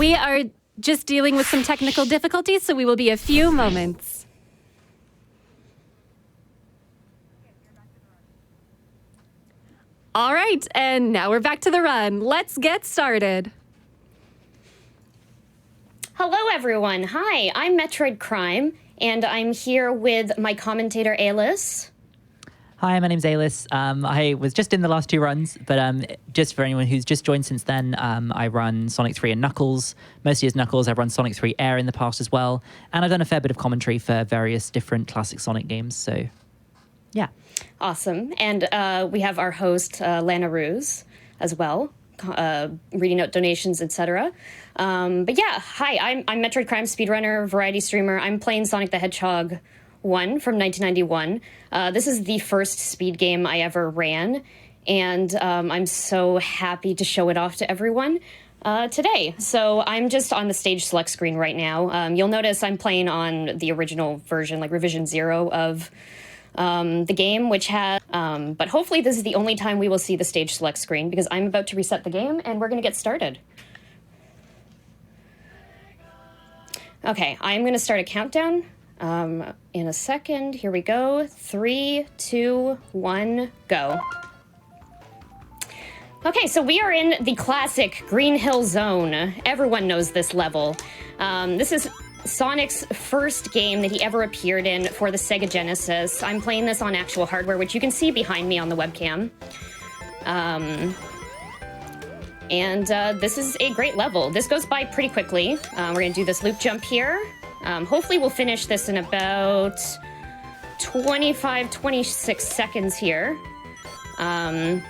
We are just dealing with some technical difficulties, so we will be a few moments. All right, and now we're back to the run. Let's get started. Hello, everyone. Hi, I'm Metroid Crime, and I'm here with my commentator, Ailis. Hi, my name's Ailis. I was just in the last two runs, but just for anyone who's just joined since then, I run Sonic 3 and Knuckles. Mostly as Knuckles. I've run Sonic 3 Air in the past as well. And I've done a fair bit of commentary for various different classic Sonic games, so yeah. Awesome. And we have our host, lanaruse, as well, reading out donations, etc. But yeah, hi, I'm Metroid Crime speedrunner, variety streamer. I'm playing Sonic the Hedgehog 1 from 1991. This is the first speed game I ever ran, and I'm so happy to show it off to everyone today. So I'm just on the stage select screen right now. You'll notice I'm playing on the original version, like revision 0 of the game, which has, but hopefully this is the only time we will see the stage select screen, because I'm about to reset the game and we're going to get started. Okay, I'm going to start a countdown in a second. Here we go. 3, 2, 1, go. Okay, so we are in the classic Green Hill Zone. Everyone knows this level. This is Sonic's first game that he ever appeared in for the Sega Genesis. I'm playing this on actual hardware, which you can see behind me on the webcam. This is a great level. This goes by pretty quickly. We're going to do this loop jump here. Hopefully we'll finish this in about 25, 26 seconds here. And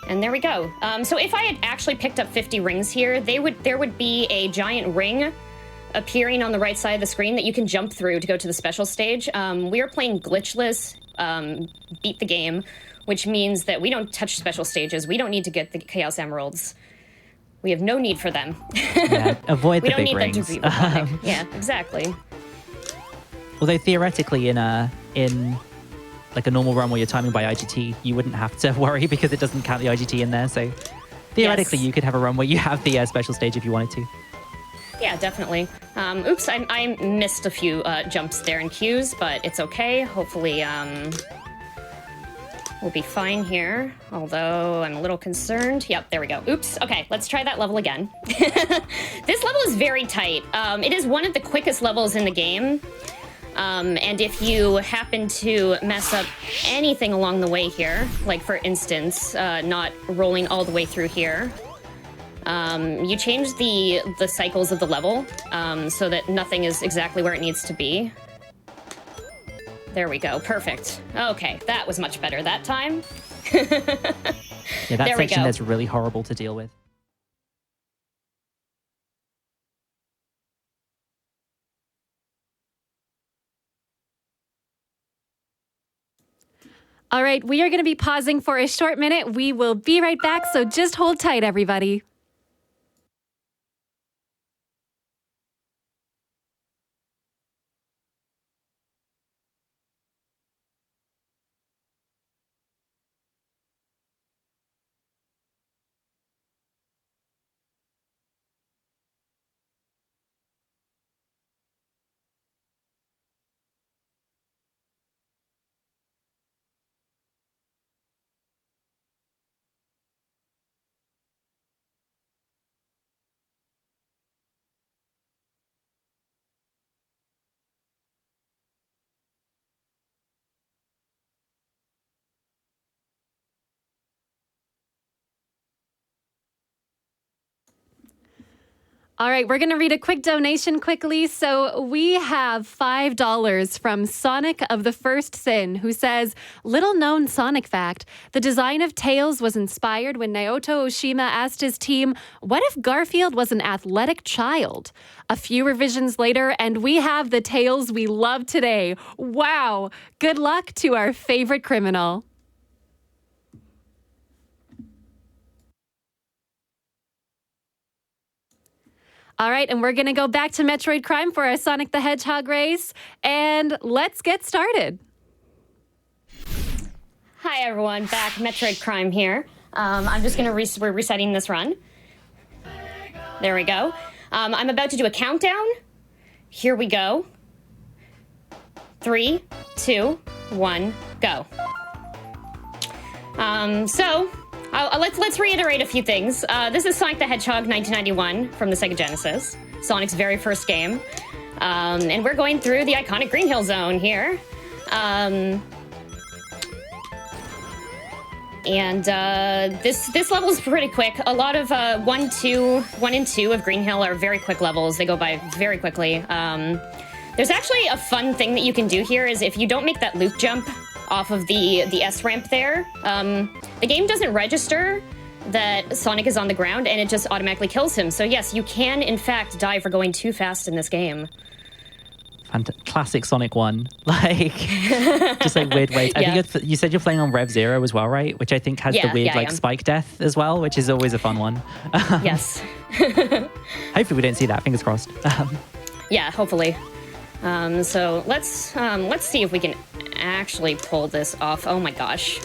there we go. So if I had actually picked up 50 rings here, there would be a giant ring appearing on the right side of the screen that you can jump through to go to the special stage. We are playing glitchless, beat the game, which means that we don't touch special stages. We don't need to get the Chaos Emeralds. We have no need for them. Yeah, avoid the big rings. We don't need them to be robotic. Yeah, exactly. Although theoretically in like a normal run where you're timing by IGT, you wouldn't have to worry because it doesn't count the IGT in there. So theoretically, yes, you could have a run where you have the special stage if you wanted to. Yeah, definitely. Oops, I missed a few jumps there in queues, but it's okay. Hopefully, we'll be fine here, although I'm a little concerned. Yep, there we go. Oops, okay, let's try that level again. This level is very tight. It is one of the quickest levels in the game. And if you happen to mess up anything along the way here, like for instance, not rolling all the way through here, you change the cycles of the level so that nothing is exactly where it needs to be. There we go. Perfect. Okay, that was much better that time. Yeah, that section that's really horrible to deal with. All right, we are going to be pausing for a short minute. We will be right back, so just hold tight, everybody. All right, we're going to read a quick donation quickly. So we have $5 from Sonic of the First Sin, who says, little known Sonic fact, the design of Tails was inspired when Naoto Oshima asked his team, what if Garfield was an athletic child? A few revisions later, and we have the Tails we love today. Wow. Good luck to our favorite criminal. All right, and we're going to go back to Metroid Crime for our Sonic the Hedgehog race, and let's get started. Hi, everyone. Back, Metroid Crime here. I'm just going to we're resetting this run. There we go. I'm about to do a countdown. Here we go. 3, 2, 1, go. Let's reiterate a few things. This is Sonic the Hedgehog 1991 from the Sega Genesis, Sonic's very first game. And we're going through the iconic Green Hill Zone here. This level is pretty quick. A lot of 1 and 2 of Green Hill are very quick levels. They go by very quickly. There's actually a fun thing that you can do here is if you don't make that loop jump off of the S ramp there, the game doesn't register that Sonic is on the ground and it just automatically kills him. So yes, you can in fact die for going too fast in this game. Classic Sonic 1. Like, just like weird ways. I think you said you're playing on Rev Zero as well, right? Which I think has the weird spike death as well, which is always a fun one. Yes. Hopefully we don't see that, fingers crossed. Yeah, hopefully. So let's see if we can actually pull this off. Oh my gosh.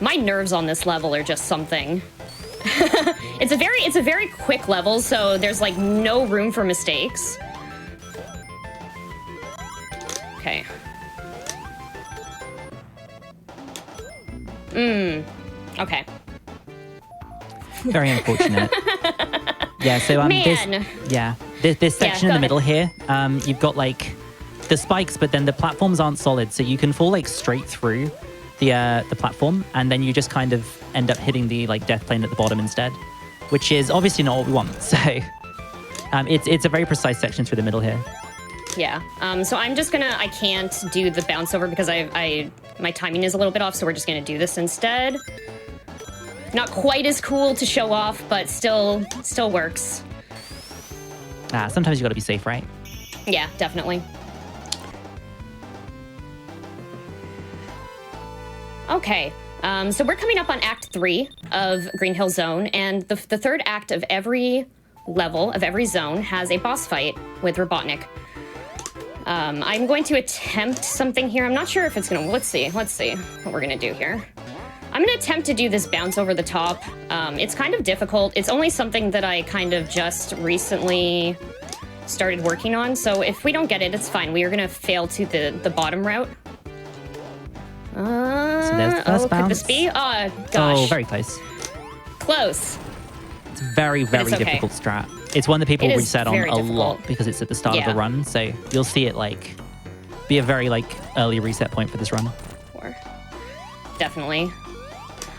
My nerves on this level are just something. It's a very quick level, so there's like no room for mistakes. Okay. Okay. Very unfortunate. Yeah, so this section in the middle here, you've got like the spikes, but then the platforms aren't solid, so you can fall like straight through the platform, and then you just kind of end up hitting the like death plane at the bottom instead, which is obviously not what we want. So it's a very precise section through the middle here. Yeah. So I'm just gonna. I can't do the bounce over because my timing is a little bit off. So we're just gonna do this instead. Not quite as cool to show off, but still works. Sometimes you got to be safe, right? Yeah, definitely. Okay. So we're coming up on Act 3 of Green Hill Zone, and the third act of every level of every zone has a boss fight with Robotnik. I'm going to attempt something here. I'm not sure if it's gonna, let's see what we're gonna do here. I'm gonna attempt to do this bounce over the top. It's kind of difficult. It's only something that I kind of just recently started working on, so if we don't get it, it's fine. We are gonna fail to the bottom route. So there's the first bounce. Could this be? Oh, gosh. Oh, very close. Close. It's very, very difficult strat. It's one that people reset on a lot because it's at the start of the run, so you'll see it like be a very like early reset point for this run. Definitely.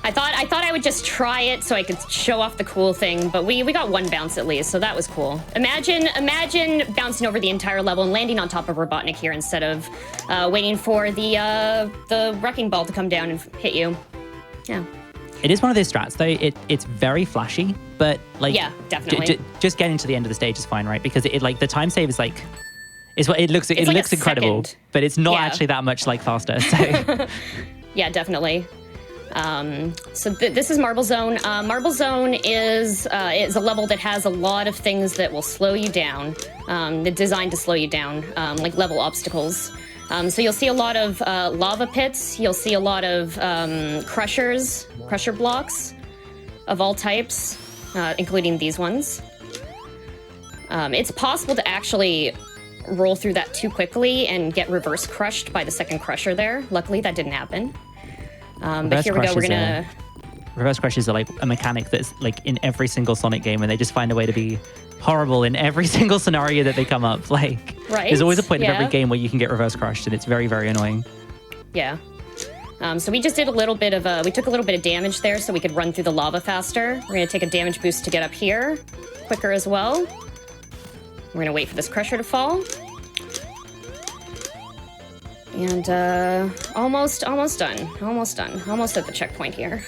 I thought I would just try it so I could show off the cool thing, but we got one bounce at least, so that was cool. Imagine bouncing over the entire level and landing on top of Robotnik here instead of waiting for the wrecking ball to come down and hit you. Yeah. It is one of those strats though. It's very flashy, but like definitely. Just getting to the end of the stage is fine, right? Because it like the time save is like it looks incredible, but it's not actually that much like faster. So yeah, definitely. So this is Marble Zone. Marble Zone is a level that has a lot of things that will slow you down. They're designed to slow you down, like level obstacles. So you'll see a lot of lava pits. You'll see a lot of crusher blocks of all types, including these ones. It's possible to actually roll through that too quickly and get reverse crushed by the second crusher there. Luckily, that didn't happen. But here we go. We're gonna. Reverse crushes are like a mechanic that's like in every single Sonic game, and they just find a way to be horrible in every single scenario that they come up. Like, there's always a point in every game where you can get reverse crushed, and it's very, very annoying. Yeah. So we just did we took a little bit of damage there so we could run through the lava faster. We're gonna take a damage boost to get up here quicker as well. We're gonna wait for this crusher to fall. And almost done. Almost at the checkpoint here.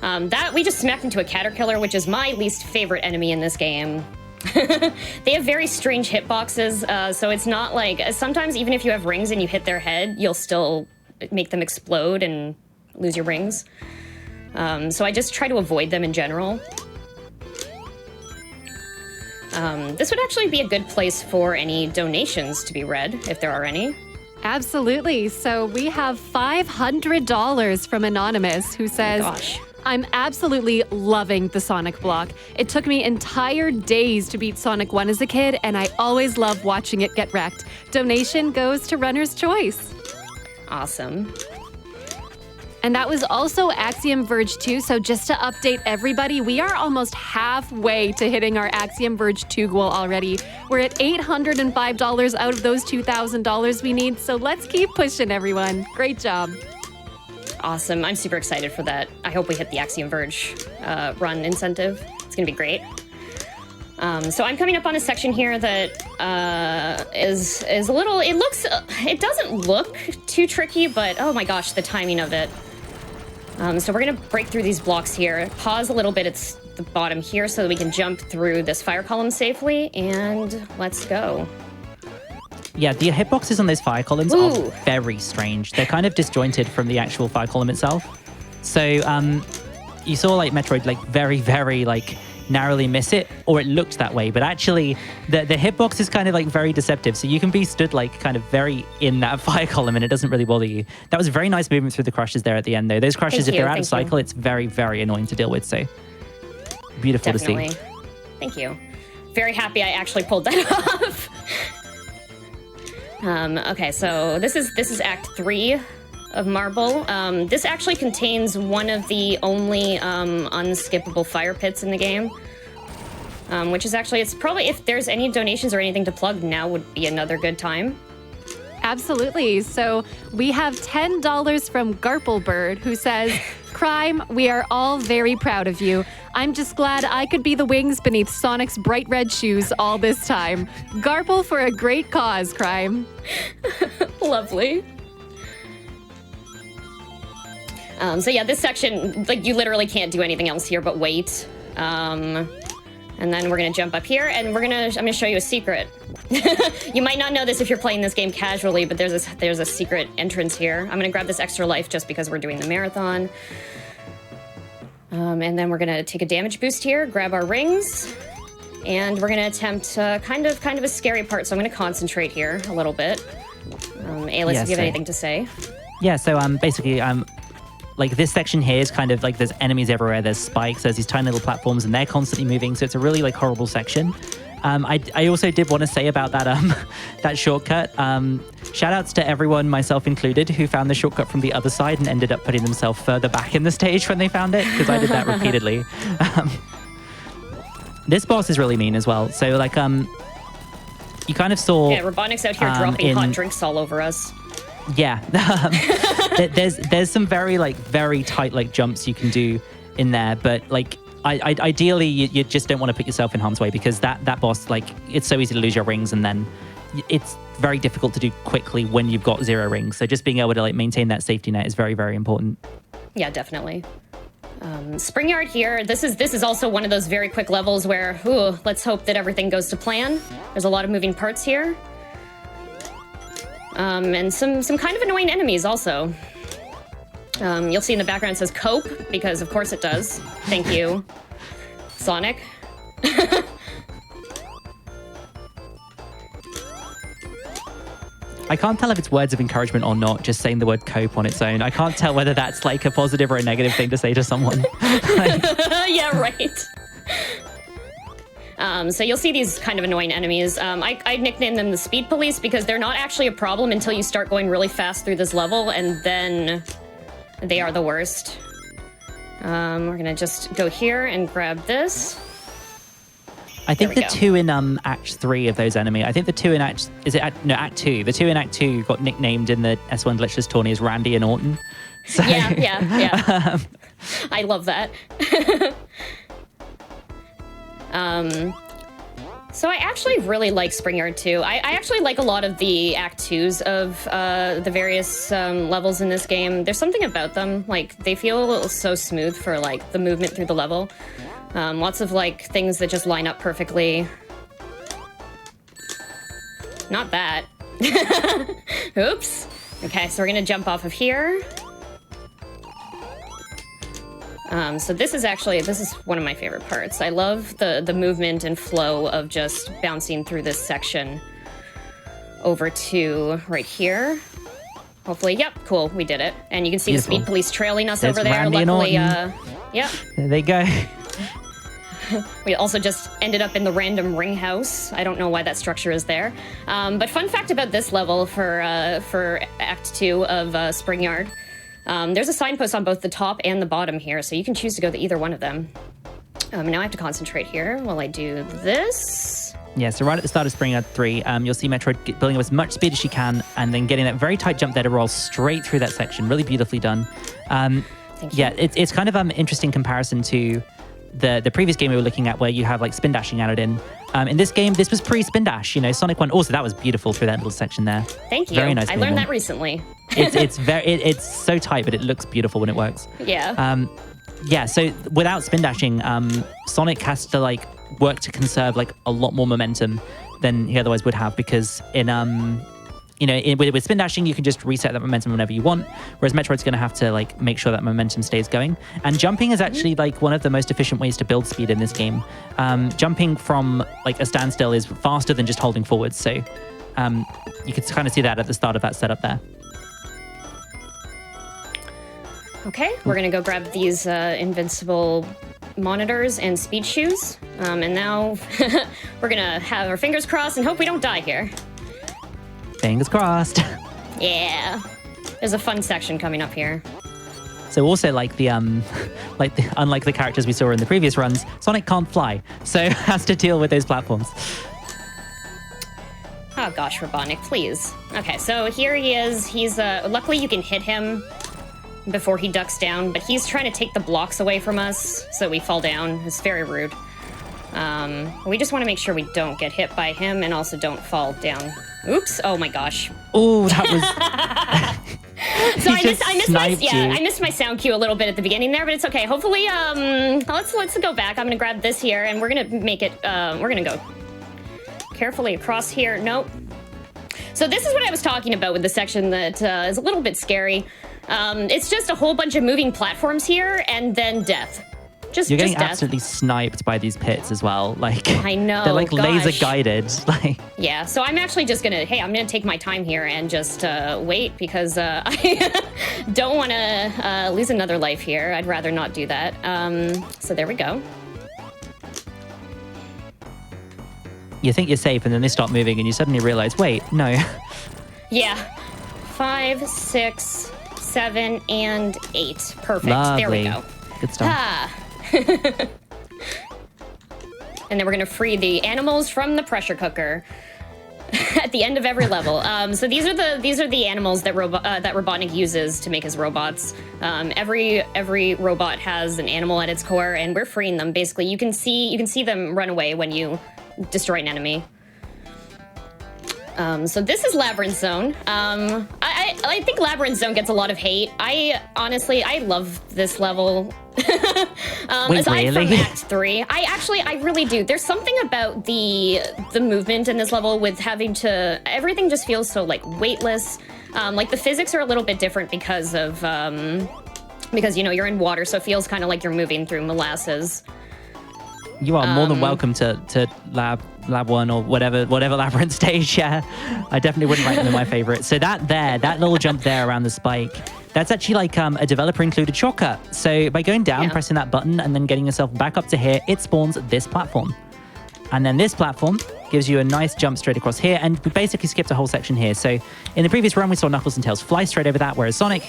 That we just smacked into a caterpillar, which is my least favorite enemy in this game. They have very strange hitboxes, so it's not like sometimes even if you have rings and you hit their head, you'll still make them explode and lose your rings. So I just try to avoid them in general. This would actually be a good place for any donations to be read, if there are any. Absolutely. So we have $500 from Anonymous, who says, I'm absolutely loving the Sonic block. It took me entire days to beat Sonic 1 as a kid, and I always love watching it get wrecked. Donation goes to Runner's Choice. Awesome. And that was also Axiom Verge 2, so just to update everybody, we are almost halfway to hitting our Axiom Verge 2 goal already. We're at $805 out of those $2,000 we need, so let's keep pushing, everyone. Great job. Awesome. I'm super excited for that. I hope we hit the Axiom Verge run incentive. It's going to be great. So I'm coming up on a section here that is a little, it doesn't look too tricky, but oh my gosh, the timing of it. So we're gonna break through these blocks here, pause a little bit at the bottom here so that we can jump through this fire column safely, and let's go. Yeah, the hitboxes on those fire columns are very strange. They're kind of disjointed from the actual fire column itself. So you saw like Metroid like very, very like narrowly miss it, or it looked that way, but actually the hitbox is kind of like very deceptive, so you can be stood like kind of very in that fire column and it doesn't really bother you. That was a very nice movement through the crushes there at the end though. Those crushes, if they're out of cycle, it's very, very annoying to deal with, so beautiful to see. Thank you. Very happy I actually pulled that off. Okay, so this is Act 3 of Marble. This actually contains one of the only unskippable fire pits in the game, which is actually, it's probably, if there's any donations or anything to plug, now would be another good time. Absolutely. So we have $10 from Garplebird, who says, Crime, we are all very proud of you. I'm just glad I could be the wings beneath Sonic's bright red shoes all this time. Garple for a great cause, Crime. Lovely. So yeah, this section, like, you literally can't do anything else here but wait. And then we're gonna jump up here, and I'm gonna show you a secret. You might not know this if you're playing this game casually, but there's a secret entrance here. I'm gonna grab this extra life just because we're doing the marathon. And then we're gonna take a damage boost here, grab our rings, and we're gonna attempt kind of a scary part, so I'm gonna concentrate here a little bit. Ailis, if you have anything to say. Yeah, so basically, like this section here is kind of like there's enemies everywhere, there's spikes, there's these tiny little platforms, and they're constantly moving, so it's a really like horrible section. I also did want to say about that that shortcut, shout outs to everyone, myself included, who found the shortcut from the other side and ended up putting themselves further back in the stage when they found it, because I did that repeatedly. This boss is really mean as well, so like you kind of saw Robotnik's out here dropping hot drinks all over us. Yeah. There's some very tight like jumps you can do in there, but like ideally you just don't want to put yourself in harm's way, because that boss, like, it's so easy to lose your rings, and then it's very difficult to do quickly when you've got 0 rings. So just being able to like maintain that safety net is very, very important. Yeah, definitely. Spring Yard here, this is also one of those very quick levels where, let's hope that everything goes to plan. There's a lot of moving parts here. And some kind of annoying enemies also. You'll see in the background it says Cope, because of course it does. Thank you, Sonic. I can't tell if it's words of encouragement or not, just saying the word cope on its own. I can't tell whether that's like a positive or a negative thing to say to someone. Yeah, right. So you'll see these kind of annoying enemies. I nicknamed them the Speed Police because they're not actually a problem until you start going really fast through this level, and then they are the worst. We're gonna just go here and grab this. I think the two in Act 3 of those enemy, I think the two in Act 2. The two in Act 2 got nicknamed in the S1 Glitchless tourney as Randy and Orton. So, yeah. I love that. So I actually really like Spring Yard 2. I actually like a lot of the Act 2s of the various levels in this game. There's something about them, like, they feel so smooth for like the movement through the level. Lots of like things that just line up perfectly. Not that. Oops. Okay, so we're gonna jump off of here. So this is one of my favorite parts. I love the movement and flow of just bouncing through this section over to right here. Hopefully, yep, cool, we did it. And you can see the Speed Police trailing us over there. Randy, luckily, Yep. There they go. We also just ended up in the random ring house. I don't know why that structure is there. But fun fact about this level for Act 2 of Spring Yard, there's a signpost on both the top and the bottom here, so you can choose to go to either one of them. Now I have to concentrate here while I do this. Yeah, so right at the start of Spring Yard 3, you'll see Metroid building up as much speed as she can and then getting that very tight jump there to roll straight through that section. Really beautifully done. Thank you. Yeah, it's kind of an interesting comparison to the previous game we were looking at where you have like spin dashing added in. In this game, this was pre-spin dash. Sonic 1, also that was beautiful through that little section there. Thank you. Very nice I movement. learned that recently. It's so tight, but it looks beautiful when it works. Yeah. Yeah, so without spin dashing, Sonic has to like work to conserve like a lot more momentum than he otherwise would have, because with spin dashing you can just reset that momentum whenever you want, whereas Metroid's going to have to like make sure that momentum stays going. And jumping is actually like one of the most efficient ways to build speed in this game. Jumping from like a standstill is faster than just holding forward, so you can kind of see that at the start of that setup there. Okay, we're gonna go grab these invincible monitors and speed shoes. And now we're gonna have our fingers crossed and hope we don't die here. Fingers crossed. Yeah. There's a fun section coming up here. So also like unlike the characters we saw in the previous runs, Sonic can't fly, so has to deal with those platforms. Oh gosh, Robotnik, please. Okay, so here he is. He's luckily you can hit him before he ducks down, but he's trying to take the blocks away from us so we fall down. It's very rude. We just want to make sure we don't get hit by him and also don't fall down. Oops! Oh my gosh. Oh, that was. So I missed my you. sound cue a little bit at the beginning there, but it's okay. Hopefully, let's go back. I'm gonna grab this here, and we're gonna make it. We're gonna go carefully across here. Nope. So this is what I was talking about with the section that is a little bit scary. It's just a whole bunch of moving platforms here, and then death. You're getting death. absolutely sniped by these pits as well. Like I know. They're like gosh. laser guided. Like Yeah, so I'm actually just gonna, I'm gonna take my time here and just wait, because I don't want to lose another life here. I'd rather not do that. So there we go. you think you're safe, and then they start moving, and you suddenly realize, wait, no. Yeah. 5, 6, 7, and 8. Perfect. Lovely. There we go. Good stuff. Ah. And then we're gonna free the animals from the pressure cooker at the end of every level. So these are the animals that Robotnik uses to make his robots. Every robot has an animal at its core, and we're freeing them. Basically, you can see them run away when you destroy an enemy. So this is Labyrinth Zone. I think Labyrinth Zone gets a lot of hate. I love this level. Wait, aside really? from Act 3, I really do. There's something about the movement in this level with having to, everything just feels so like weightless. Like the physics are a little bit different because you're in water, so it feels kind of like you're moving through molasses. You are more than welcome to Lab 1 or whatever Labyrinth stage. Yeah, I definitely wouldn't rank them in my favorite. So that little jump there around the spike, that's actually like a developer included shortcut. So by going down, pressing that button, and then getting yourself back up to here, it spawns this platform. And then this platform gives you a nice jump straight across here, and we basically skipped a whole section here. So in the previous run, we saw Knuckles and Tails fly straight over that, whereas Sonic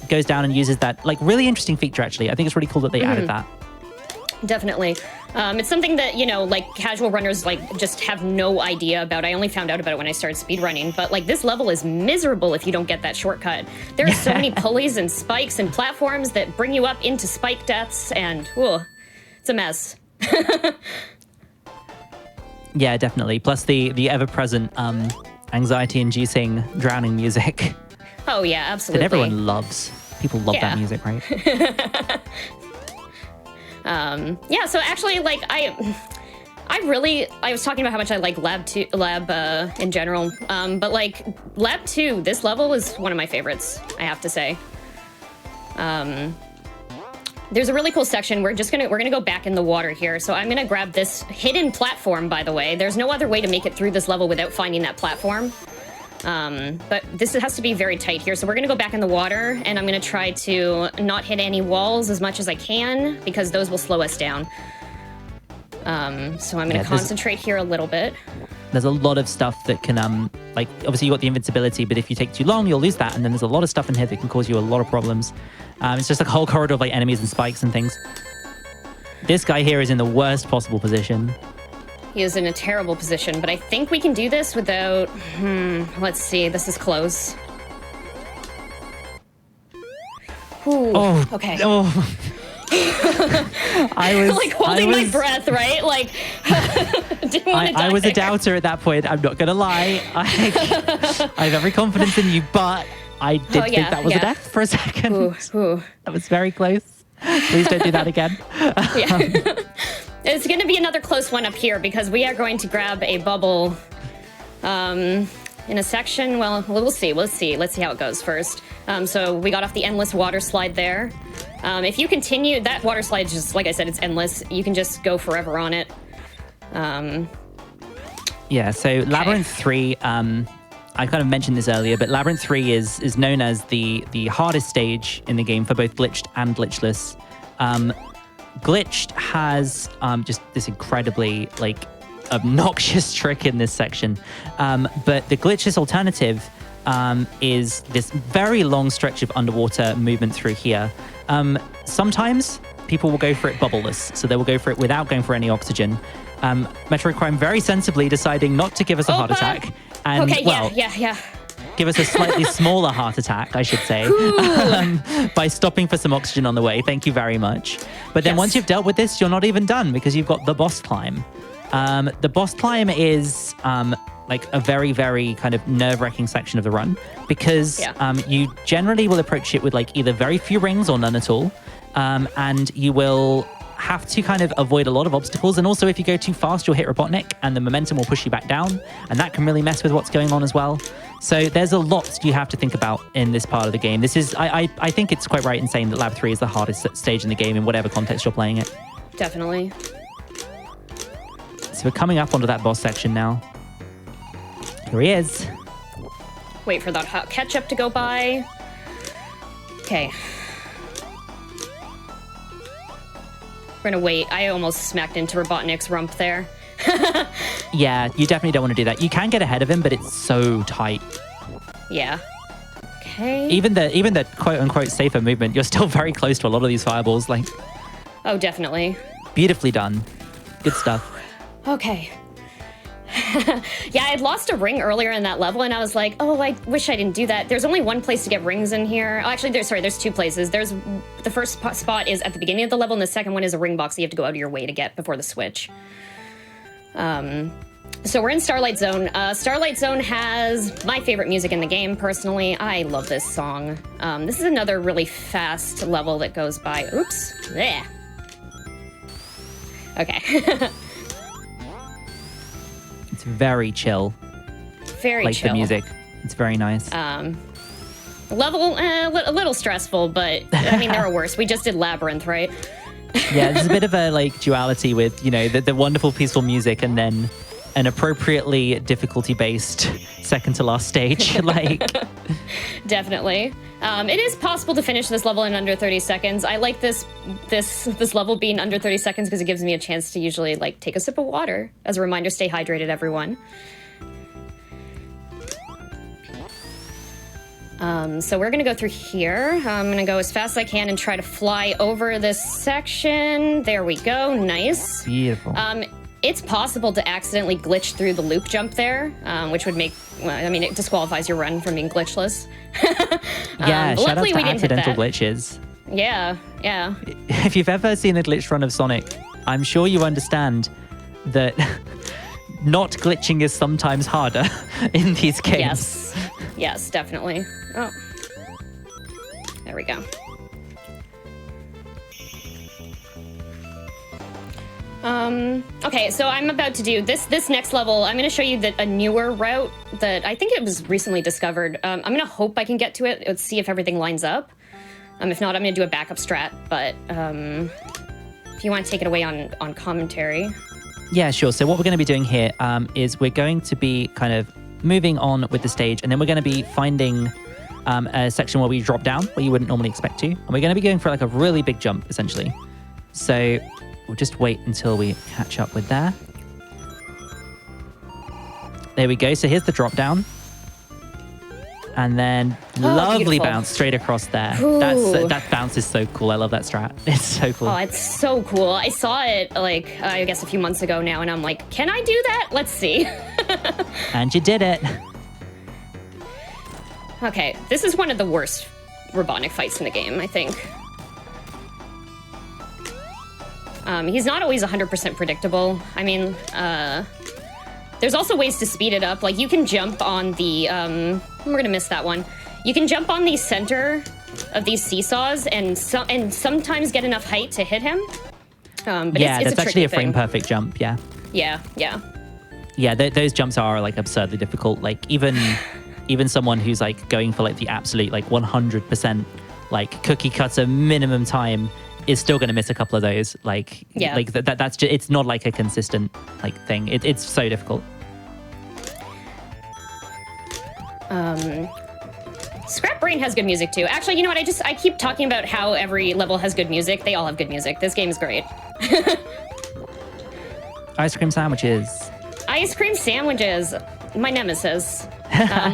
goes down and uses that like really interesting feature, actually. I think it's really cool that they added that. Definitely. It's something that, like casual runners just have no idea about. I only found out about it when I started speedrunning, but like this level is miserable if you don't get that shortcut. There are so many pulleys and spikes and platforms that bring you up into spike deaths, and it's a mess. Yeah, definitely. Plus the ever-present anxiety-inducing drowning music. Oh yeah, absolutely. That everyone loves. People love that music, right? So actually, like, I was talking about how much I like Lab in general, but like Lab 2, this level is one of my favorites, I have to say. There's a really cool section. We're gonna go back in the water here, so I'm gonna grab this hidden platform, by the way. There's no other way to make it through this level without finding that platform. But this has to be very tight here. So we're gonna go back in the water, and I'm gonna try to not hit any walls as much as I can, because those will slow us down. So I'm gonna concentrate here a little bit. There's a lot of stuff that can, like, obviously you got the invincibility, but if you take too long, you'll lose that. And then there's a lot of stuff in here that can cause you a lot of problems. It's just like a whole corridor of like enemies and spikes and things. This guy here is in the worst possible position. He is in a terrible position, but I think we can do this without... let's see, this is close. Ooh, Oh, okay. Oh. I was like holding my breath, right? Like, didn't want to die. I was there. a doubter at that point. I'm not gonna lie. I have every confidence in you, but I did think that was a death for a second. Ooh. That was very close. Please don't do that again. It's going to be another close one up here, because we are going to grab a bubble in a section. Well, we'll see. Let's see how it goes first. So we got off the endless water slide there. If you continue, that water slide is just, like I said, it's endless. You can just go forever on it. Yeah, so Labyrinth 3, I kind of mentioned this earlier, but Labyrinth 3 is known as the hardest stage in the game for both glitched and glitchless. Glitched has just this incredibly, like, obnoxious trick in this section. But the glitchless alternative is this very long stretch of underwater movement through here. Sometimes people will go for it bubbleless, so they will go for it without going for any oxygen. Metroid Prime very sensibly deciding not to give us a heart attack. And, give us a slightly smaller heart attack, I should say, by stopping for some oxygen on the way. Thank you very much. But then once you've dealt with this, you're not even done, because you've got the boss climb. The boss climb is like a very, very kind of nerve-wracking section of the run, because you generally will approach it with like either very few rings or none at all. And you will have to kind of avoid a lot of obstacles. And also, if you go too fast, you'll hit Robotnik and the momentum will push you back down. And that can really mess with what's going on as well. So there's a lot you have to think about in this part of the game. This is, I think it's quite right in saying that Lab 3 is the hardest stage in the game in whatever context you're playing it. Definitely. So we're coming up onto that boss section now. Here he is. Wait for that hot ketchup to go by. Okay. We're gonna wait. I almost smacked into Robotnik's rump there. Yeah, you definitely don't want to do that. You can get ahead of him, but it's so tight. Yeah. Okay. Even the quote-unquote safer movement, you're still very close to a lot of these fireballs. Like, oh, definitely. Beautifully done. Good stuff. Okay. Yeah, I had lost a ring earlier in that level, and I was like, oh, I wish I didn't do that. There's only one place to get rings in here. Oh, actually, there's two places. There's the first spot is at the beginning of the level, and the second one is a ring box that you have to go out of your way to get before the switch. So we're in Starlight Zone. Starlight Zone has my favorite music in the game, personally. I love this song. This is another really fast level that goes by. Oops. Yeah. Okay. It's very chill. Very like chill. The music. It's very nice. Level, a little stressful, but I mean, there are worse. We just did Labyrinth, right? Yeah, there's a bit of a like duality with, you know, the wonderful peaceful music and then an appropriately difficulty-based second to last stage. Like, definitely. It is possible to finish this level in under 30 seconds. I like this level being under 30 seconds because it gives me a chance to usually like take a sip of water. As a reminder, stay hydrated, everyone. So we're gonna go through here. I'm gonna go as fast as I can and try to fly over this section. There we go, nice. Beautiful. It's possible to accidentally glitch through the loop jump there, which would make, well, I mean, it disqualifies your run from being glitchless. Yeah, shout out to we didn't hit accidental that. glitches. Yeah. If you've ever seen a glitch run of Sonic, I'm sure you understand that not glitching is sometimes harder in these games. Yes, definitely. Oh, there we go. Okay, so I'm about to do this next level. I'm going to show you a newer route that I think it was recently discovered. I'm going to hope I can get to it. Let's see if everything lines up. If not, I'm going to do a backup strat. But if you want to take it away on commentary. Yeah, sure. So what we're going to be doing here is we're going to be kind of moving on with the stage, and then we're going to be finding a section where we drop down, where you wouldn't normally expect to. And we're going to be going for like a really big jump, essentially. So we'll just wait until we catch up with there. There we go. So here's the drop down. And then lovely beautiful. bounce straight across there. Ooh. That bounce is so cool. I love that strat. It's so cool. Oh, it's so cool. I saw it like, I guess a few months ago now, and I'm like, can I do that? Let's see. And you did it. Okay, this is one of the worst Robotnik fights in the game, I think. He's not always 100% predictable. I mean, there's also ways to speed it up. Like, you can jump on the, we're gonna miss that one. You can jump on the center of these seesaws and sometimes get enough height to hit him. But Yeah, it's that's actually a frame-perfect jump, yeah. Yeah. Yeah, those jumps are like absurdly difficult. Like even someone who's like going for like the absolute like 100% like cookie cutter minimum time is still going to miss a couple of those. Like, Yeah. like that's just, it's not like a consistent like thing. It's so difficult. Scrap Brain has good music too. Actually, you know what? I keep talking about how every level has good music. They all have good music. This game is great. Ice cream sandwiches. Ice cream sandwiches, my nemesis.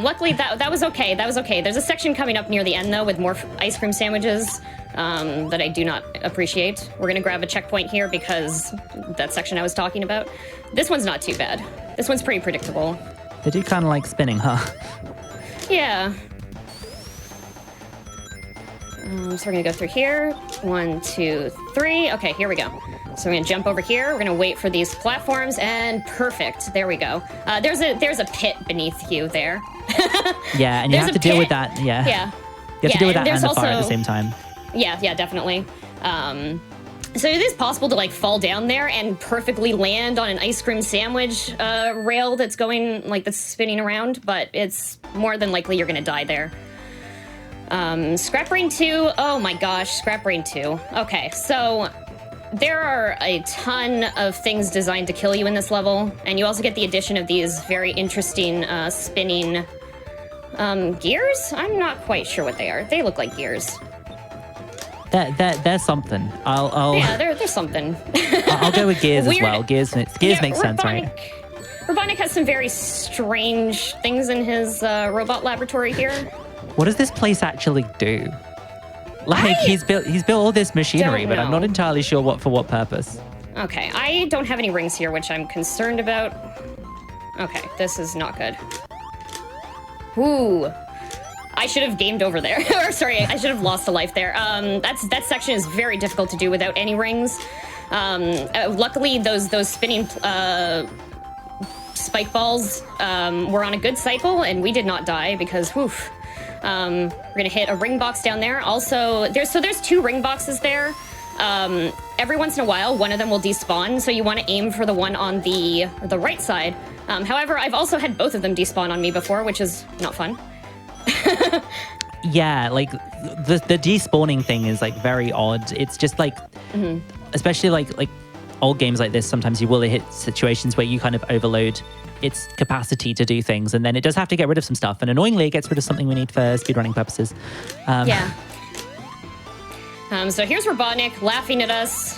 Luckily, that was okay. That was okay. There's a section coming up near the end, though, with more ice cream sandwiches that I do not appreciate. We're going to grab a checkpoint here because that section I was talking about. This one's not too bad. This one's pretty predictable. They do kind of like spinning, huh? Yeah. So we're going to go through here. 1, 2, 3. Okay, here we go. So we're going to jump over here. We're going to wait for these platforms, and perfect. There we go. There's a pit beneath you there. Yeah, and you have to deal with that. Yeah. Yeah. You have to deal with that and the also, fire at the same time. Yeah, definitely. So it is possible to like fall down there and perfectly land on an ice cream sandwich rail that's that's spinning around, but it's more than likely you're going to die there. Scrap Brain 2. Oh my gosh, Scrap Brain 2. Okay, so there are a ton of things designed to kill you in this level, and you also get the addition of these very interesting spinning gears? I'm not quite sure what they are. They look like gears. There's something. Yeah, there's something. I'll go with gears as Weird. well. Gears makes sense, right? Robotnik has some very strange things in his robot laboratory here. What does this place actually do? Like he's built all this machinery, but I'm not entirely sure for what purpose. Okay, I don't have any rings here, which I'm concerned about. Okay, this is not good. Ooh. I should have gamed over there. Or sorry, I should have lost a life there. That section is very difficult to do without any rings. Luckily, those spinning spike balls were on a good cycle, and we did not die because, woof. We're gonna hit a ring box down there. Also, there's 2 ring boxes there. Every once in a while, one of them will despawn, so you want to aim for the one on the right side. However, I've also had both of them despawn on me before, which is not fun. Yeah, like the despawning thing is like very odd. It's just like, especially like old games like this, sometimes you will hit situations where you kind of overload its capacity to do things, and then it does have to get rid of some stuff, and annoyingly it gets rid of something we need for speedrunning purposes. Yeah. So here's Robotnik laughing at us.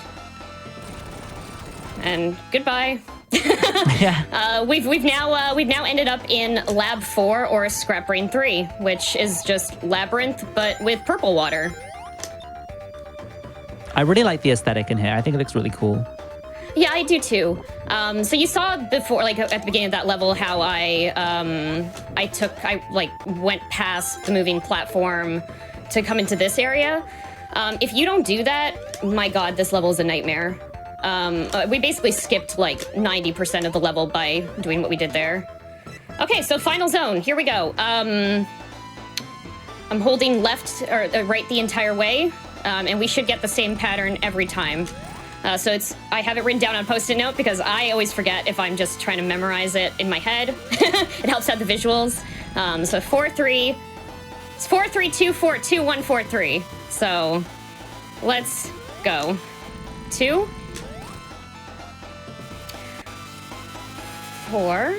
And goodbye. Yeah. We've now ended up in Lab 4 or Scrap Brain 3, which is just Labyrinth, but with purple water. I really like the aesthetic in here. I think it looks really cool. Yeah, I do too. So you saw before, like at the beginning of that level, how I went past the moving platform to come into this area. If you don't do that, my God, this level is a nightmare. We basically skipped like 90% of the level by doing what we did there. Okay, so final zone. Here we go. I'm holding left or right the entire way, and we should get the same pattern every time. So I have it written down on a Post-it note because I always forget if I'm just trying to memorize it in my head. It helps out the visuals. So 4-3. It's 4-3-2-4-2-1-4-3. So let's go. 2, 4,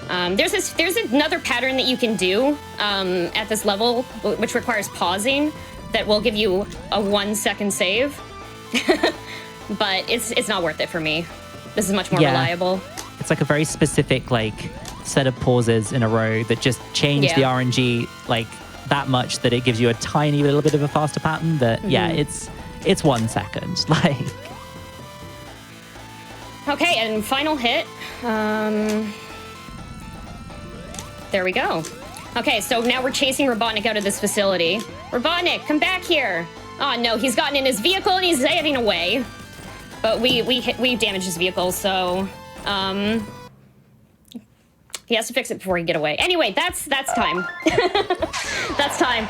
There's another pattern that you can do at this level, which requires pausing, that will give you a 1-second save. But it's not worth it for me. This is much more reliable. It's like a very specific like set of pauses in a row that just change the RNG like that much that it gives you a tiny little bit of a faster pattern. That it's 1 second. Like. Okay, and final hit. There we go. Okay, so now we're chasing Robotnik out of this facility. Robotnik, come back here. Oh no, he's gotten in his vehicle and he's heading away. But we damaged his vehicle, so he has to fix it before he get away. Anyway, that's time. That's time.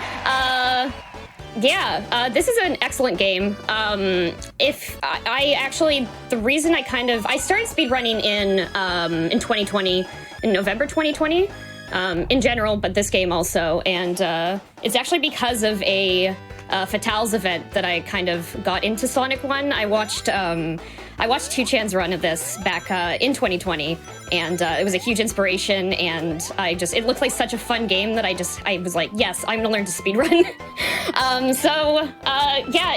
This is an excellent game. The reason I started speedrunning in 2020, in November 2020, in general, but this game also, and it's actually because of a Fatales event that I kind of got into Sonic 1. I watched 2chan's run of this back in 2020, and it was a huge inspiration, and it looked like such a fun game that I was like, yes, I'm gonna learn to speedrun.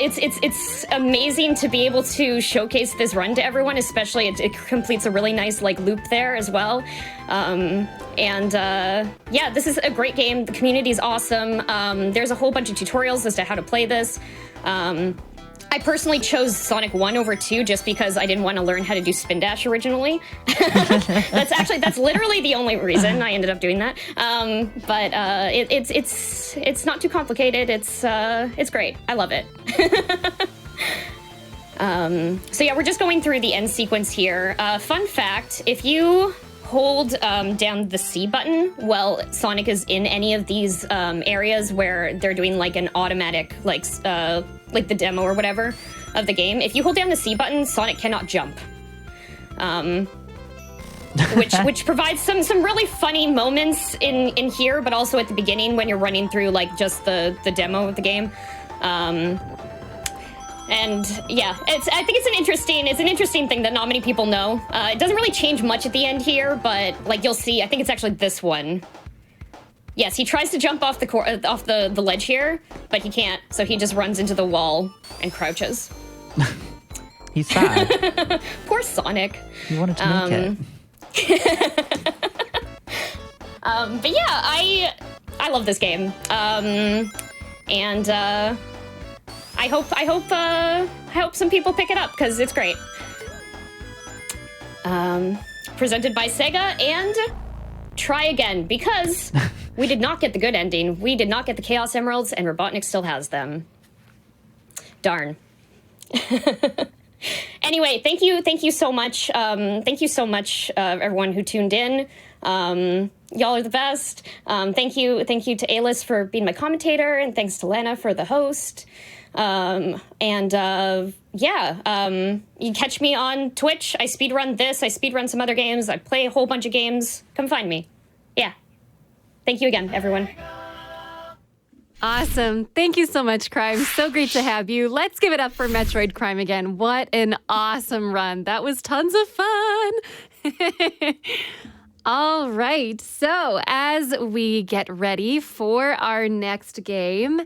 It's amazing to be able to showcase this run to everyone, especially it completes a really nice like loop there as well. This is a great game. The community is awesome. There's a whole bunch of tutorials as to how to play this. I personally chose Sonic 1 over 2 just because I didn't want to learn how to do spin dash originally. That's literally the only reason I ended up doing that. It's not too complicated. It's great. I love it. We're just going through the end sequence here. Fun fact, if you hold down the C button while Sonic is in any of these areas where they're doing like an automatic like the demo or whatever of the game, if you hold down the C button, Sonic cannot jump. Which provides some really funny moments in here, but also at the beginning when you're running through like just the demo of the game. I think it's an interesting thing that not many people know. It doesn't really change much at the end here, but like you'll see, I think it's actually this one. Yes, he tries to jump off the ledge here, but he can't, so he just runs into the wall and crouches. He's sad. Poor Sonic. He wanted to make it. I love this game. I hope some people pick it up because it's great. Presented by Sega, and try again because we did not get the good ending. We did not get the Chaos Emeralds, and Robotnik still has them. Darn. Anyway, thank you so much. Thank you so much, everyone who tuned in. Y'all are the best. Thank you to Ailis for being my commentator, and thanks to Lana for the host. You catch me on Twitch. I speedrun this. I speedrun some other games. I play a whole bunch of games. Come find me. Yeah. Thank you again, everyone. Awesome. Thank you so much, Crime. So great to have you. Let's give it up for Metroid Crime again. What an awesome run. That was tons of fun. All right. So as we get ready for our next game,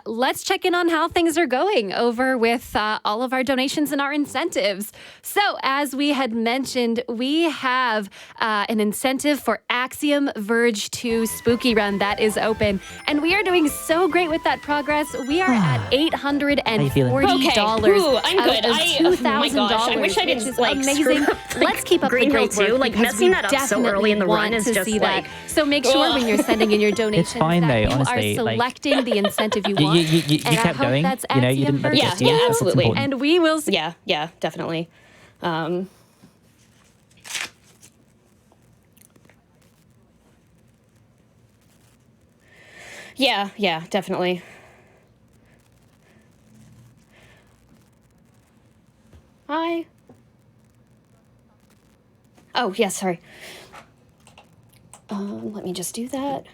let's check in on how things are going over with all of our donations and our incentives. So, as we had mentioned, we have an incentive for Axiom Verge 2 Spooky Run that is open, and we are doing so great with that progress. We are at $840 Ooh, I'm good. $2,000. Oh my gosh, I wish I didn't which is like amazing. screw up, Let's keep up the Green great Hill work too. Like because messing we that up so definitely early in the run want is to just see like. that. So make sure when you're sending in your donations fine, that though, you honestly, are like- selecting the incentive you want. You And I kept hope going. that's You know, you Axiom didn't let it Verge get to Yeah, you. yeah, That's what's absolutely. important. And we will see. Yeah, definitely. Yeah, definitely. Hi. Oh, yeah, sorry. Let me just do that.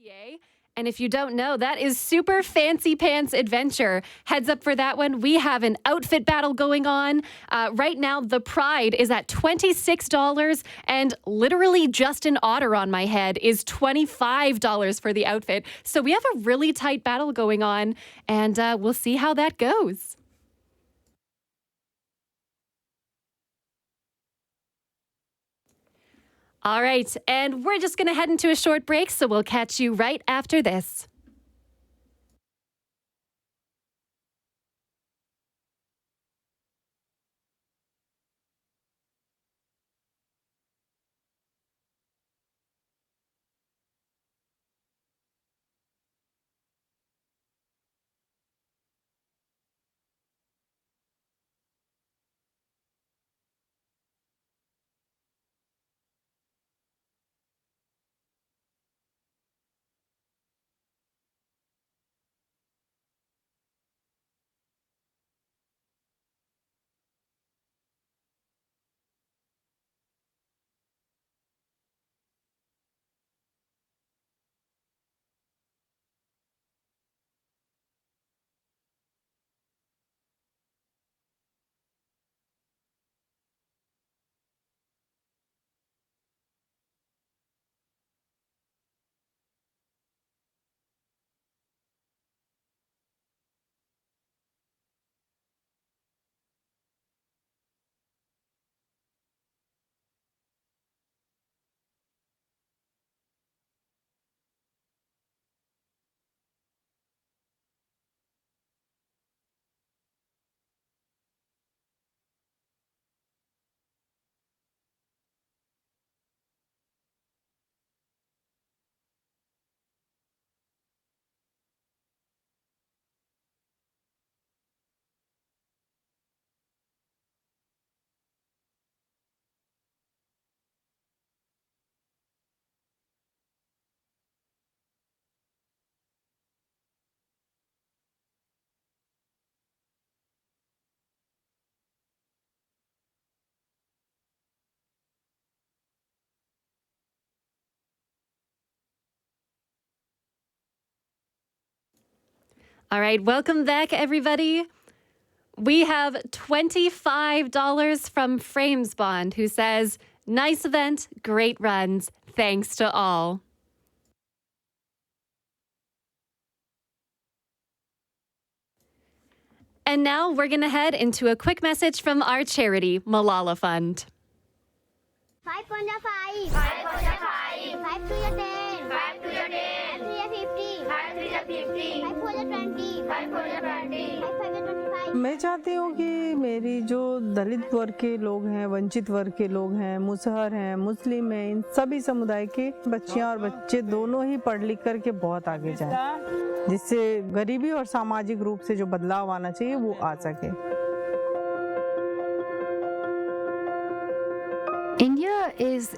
Yay. And if you don't know, that is Super Fancy Pants Adventure. Heads up for that one. We have an outfit battle going on. Right now, the Pride is at $26, and literally just an otter on my head is $25 for the outfit. So we have a really tight battle going on, and we'll see how that goes. All right, and we're just going to head into a short break, so we'll catch you right after this. All right, welcome back, everybody. We have $25 from Framesbond, who says, nice event, great runs, thanks to all. And now we're going to head into a quick message from our charity, Malala Fund. 5 on the 5. 5 on the 5. 5 to the 10. 5 to the 10. 5 to the 50. 5 to the 50. 5 for the 20. 5 for the 20. 5 for the 25. मैं चाहती हूँ कि मेरी जो दलित वर्ग के लोग हैं, वंचित वर्ग के लोग हैं, मुसहर हैं, मुस्लिम हैं, इन सभी समुदाय के बच्चियाँ और बच्चे दोनों ही पढ़ लिख करके बहुत आगे जाएं, जिससे गरीबी और सामाजिक रूप से जो बदलाव आना चाहिए वो आ सके। India is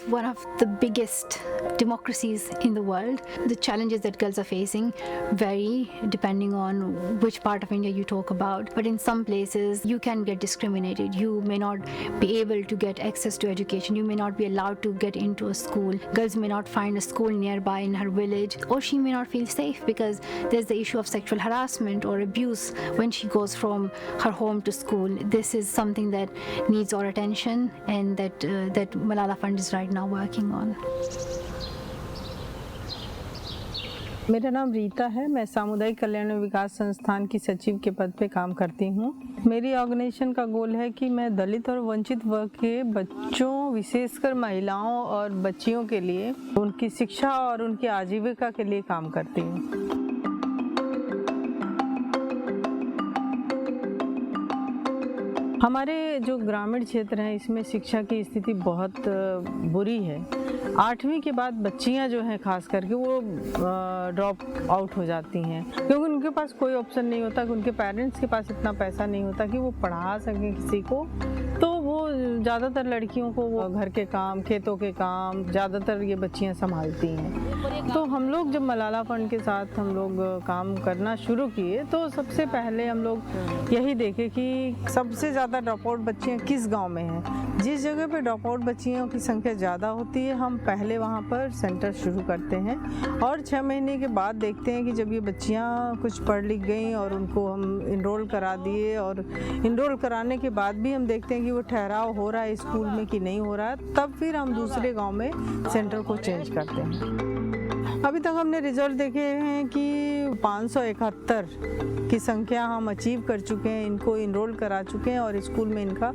one of the biggest democracies in the world. The challenges that girls are facing vary depending on which part of India you talk about. But in some places, you can get discriminated. You may not be able to get access to education. You may not be allowed to get into a school. Girls may not find a school nearby in her village, or she may not feel safe because there's the issue of sexual harassment or abuse when she goes from her home to school. This is something that needs our attention, and that Malala Fund is right now working on. मेरा नाम रीता है। मैं सामुदायिक कल्याण एवं विकास संस्थान की सचिव के पद पे काम करती हूँ। मेरी ऑर्गेनाइजेशन का गोल है कि मैं दलित और वंचित वर्ग के बच्चों, विशेषकर महिलाओं और बच्चियों के लिए उनकी शिक्षा और उनकी आजीविका के लिए काम करती हूँ। हमारे जो ग्रामीण क्षेत्र हैं इसमें शिक्षा की स्थिति बहुत बुरी है। 8वीं के बाद बच्चियां जो हैं खास करके वो ड्रॉप आउट हो जाती हैं, क्योंकि उनके पास कोई ऑप्शन नहीं होता, कि उनके पेरेंट्स के पास इतना पैसा नहीं होता कि वो पढ़ा सकें किसी को। तो वो ज़्यादातर लड़कियों को वो घर के काम, खेतों के काम ज़्यादातर ये बच्चियां संभालती हैं। तो हम लोग जब मलाला फंड के साथ हम लोग काम करना शुरू किए तो सबसे पहले हम लोग यही देखे कि सबसे ज़्यादा ड्रॉप आउट बच्चियाँ किस गांव में हैं। जिस जगह पे ड्रॉप आउट बच्चियों की संख्या ज़्यादा होती है हम पहले वहाँ पर सेंटर शुरू करते हैं और 6 महीने के बाद देखते हैं कि जब ये बच्चियाँ कुछ पढ़ लिख गई और उनको हम इनरोल करा दिए और इनरोल कराने के बाद भी हम देखते हैं कि वो ठहराव हो रहा है स्कूल में कि नहीं हो रहा है, तब फिर हम दूसरे गाँव में सेंटर को चेंज करते हैं। अभी तक हमने रिजल्ट देखे हैं कि 571 की संख्या हम अचीव कर चुके हैं, इनको इनरोल करा चुके हैं और स्कूल में इनका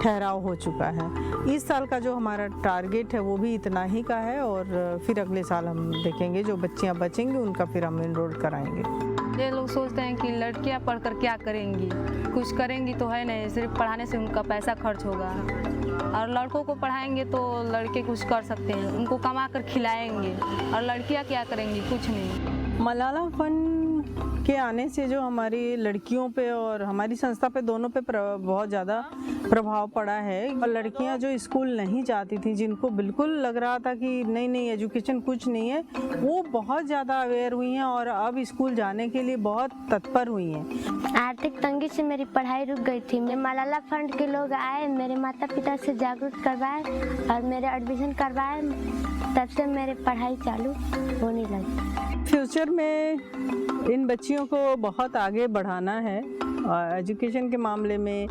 ठहराव हो चुका है। इस साल का जो हमारा टारगेट है वो भी इतना ही का है और फिर अगले साल हम देखेंगे जो बच्चियां बचेंगी उनका फिर हम इनरोल कराएंगे। ये लोग सोचते हैं कि लड़कियां पढ़कर क्या करेंगी, कुछ करेंगी तो है नहीं, सिर्फ पढ़ाने से उनका पैसा खर्च होगा। और लड़कों को पढ़ाएंगे तो लड़के कुछ कर सकते हैं, उनको कमा कर खिलाएंगे, और लड़कियां क्या करेंगी, कुछ नहीं। मलाला फंड के आने से जो हमारी लड़कियों पे और हमारी संस्था पे दोनों पे बहुत ज़्यादा प्रभाव पड़ा है। और लड़कियां जो स्कूल नहीं जाती थी, जिनको बिल्कुल लग रहा था कि नहीं एजुकेशन कुछ नहीं है, वो बहुत ज़्यादा अवेयर हुई हैं और अब स्कूल जाने के लिए बहुत तत्पर हुई हैं। आर्थिक तंगी से मेरी पढ़ाई रुक गई थी। मलाला फंड के लोग आए, मेरे माता पिता से जागरूक करवाए और मेरे एडमिशन करवाए, तब से मेरी पढ़ाई चालू होने लगी। फ्यूचर में इन बच्चियों को बहुत आगे बढ़ाना है, एजुकेशन के मामले में,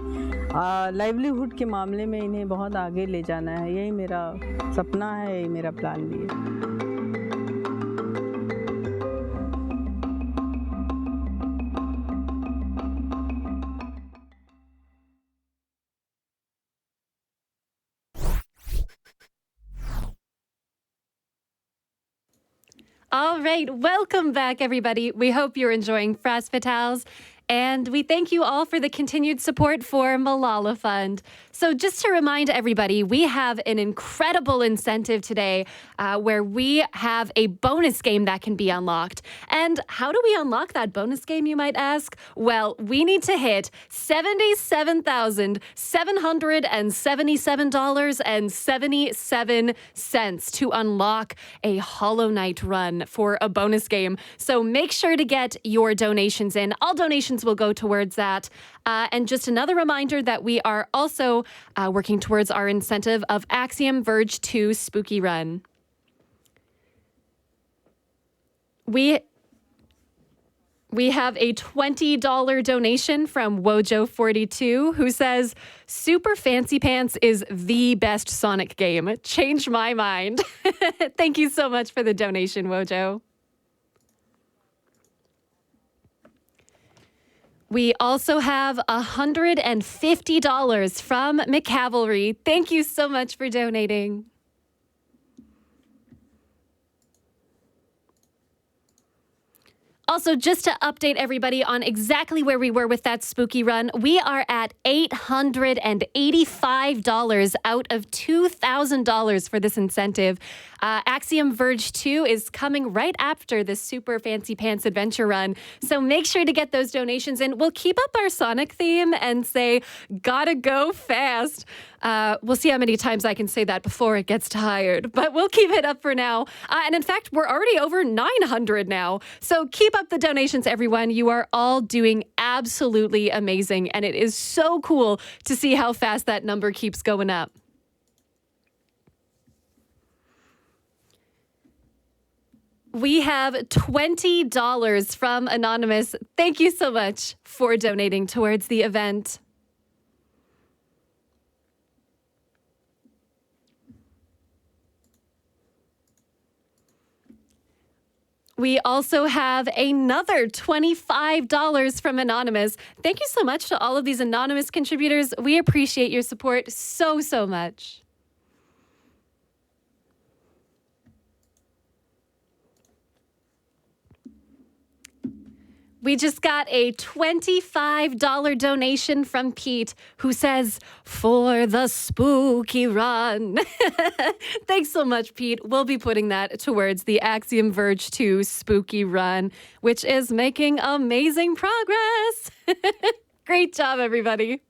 लाइवलीहुड के मामले में इन्हें बहुत आगे ले जाना है। यही मेरा सपना है, यही मेरा प्लान भी है। All right, welcome back, everybody. We hope you're enjoying Fras Fatales, and we thank you all for the continued support for Malala Fund. So just to remind everybody, we have an incredible incentive today where we have a bonus game that can be unlocked. And how do we unlock that bonus game, you might ask? Well, we need to hit $77,777.77 to unlock a Hollow Knight run for a bonus game. So make sure to get your donations in. All donations will go towards that. And just another reminder that we are also working towards our incentive of Axiom Verge 2 Spooky Run. We have a $20 donation from Wojo42 who says, Super Fancy Pants is the best Sonic game. Changed my mind. Thank you so much for the donation, Wojo. We also have $150 from McCavalry. Thank you so much for donating. Also, just to update everybody on exactly where we were with that spooky run, we are at $885 out of $2,000 for this incentive. Axiom Verge 2 is coming right after this Super Fancy Pants adventure run. So make sure to get those donations in. We'll keep up our Sonic theme and say, gotta go fast. We'll see how many times I can say that before it gets tired, but we'll keep it up for now. And in fact, we're already over 900 now. So keep up the donations, everyone. You are all doing absolutely amazing. And it is so cool to see how fast that number keeps going up. We have $20 from Anonymous. Thank you so much for donating towards the event. We also have another $25 from Anonymous. Thank you so much to all of these Anonymous contributors. We appreciate your support so, so much. We just got a $25 donation from Pete who says, for the spooky run. Thanks so much, Pete. We'll be putting that towards the Axiom Verge 2 spooky run, which is making amazing progress. Great job, everybody.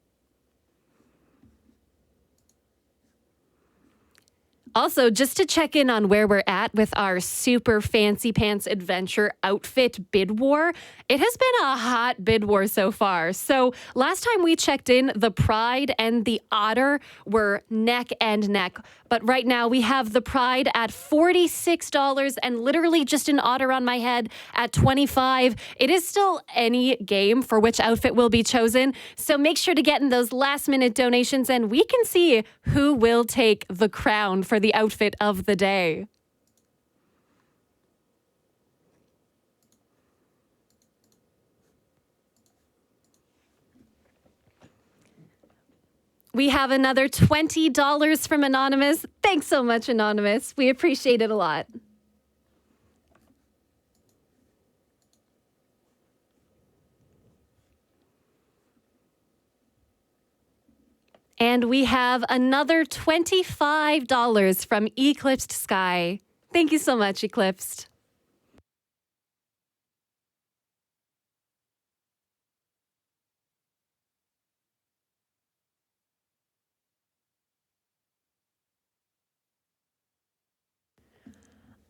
Also, just to check in on where we're at with our super fancy pants adventure outfit bid war, it has been a hot bid war so far. So last time we checked in, the Pride and the Otter were neck and neck. But right now we have the Pride at $46 and literally just an Otter on my head at $25. It is still any game for which outfit will be chosen. So make sure to get in those last minute donations and we can see who will take the crown for the outfit of the day. We have another $20 from Anonymous. Thanks so much, Anonymous. We appreciate it a lot. And we have another $25 from Eclipsed Sky. Thank you so much, Eclipsed.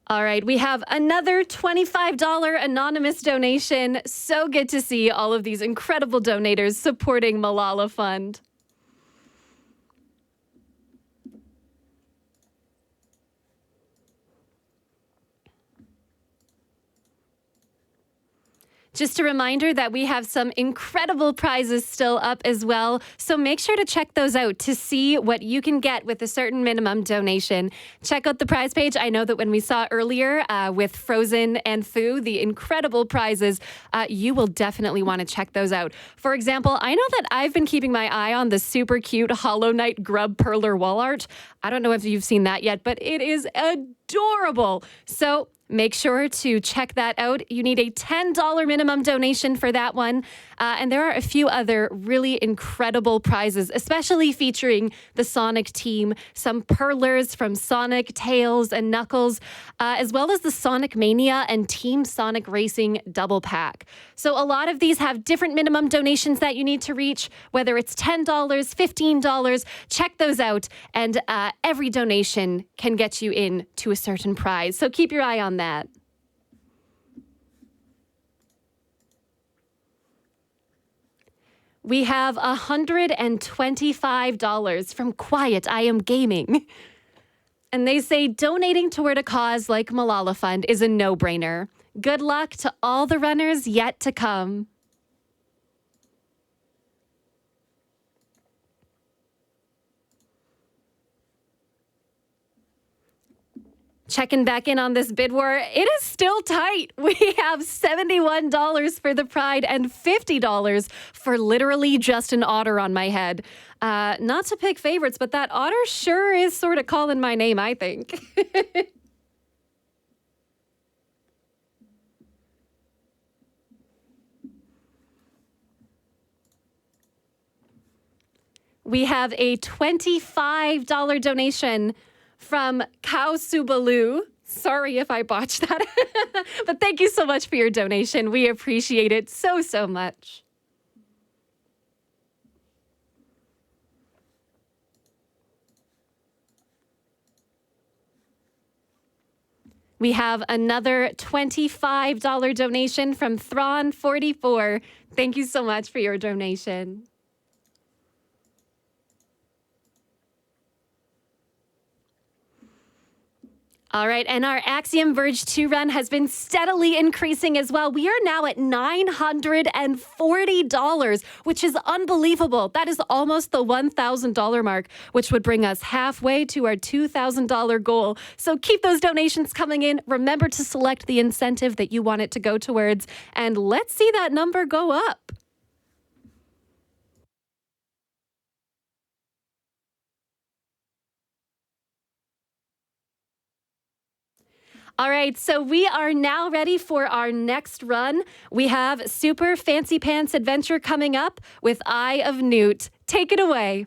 All right, we have another $25 anonymous donation. So good to see all of these incredible donators supporting Malala Fund. Just a reminder that we have some incredible prizes still up as well, so make sure to check those out to see what you can get with a certain minimum donation. Check out the prize page. I know that when we saw earlier with Frozen and Fu, the incredible prizes, you will definitely want to check those out. For example, I know that I've been keeping my eye on the super cute Hollow Knight Grub Perler wall art. I don't know if you've seen that yet, but it is adorable. So make sure to check that out. You need a $10 minimum donation for that one. And there are a few other really incredible prizes, especially featuring the Sonic team, some Perlers from Sonic, Tails, and Knuckles, as well as the Sonic Mania and Team Sonic Racing double pack. So a lot of these have different minimum donations that you need to reach, whether it's $10, $15. Check those out, and every donation can get you in to a certain prize. So keep your eye on that. We have $125 from Quiet I Am Gaming. And they say donating toward a cause like Malala Fund is a no-brainer. Good luck to all the runners yet to come. Checking back in on this bid war, it is still tight. We have $71 for the Pride and $50 for literally just an otter on my head. Not to pick favorites, but that otter sure is sort of calling my name, I think. We have a $25 donation from Cow Subalu. Sorry if I botched that, but thank you so much for your donation. We appreciate it so, so much. We have another $25 donation from Thrawn44. Thank you so much for your donation. All right, and our Axiom Verge 2 run has been steadily increasing as well. We are now at $940, which is unbelievable. That is almost the $1,000 mark, which would bring us halfway to our $2,000 goal. So keep those donations coming in. Remember to select the incentive that you want it to go towards, and let's see that number go up. All right, so we are now ready for our next run. We have Super Fancy Pants Adventure coming up with Eye of Newt. Take it away.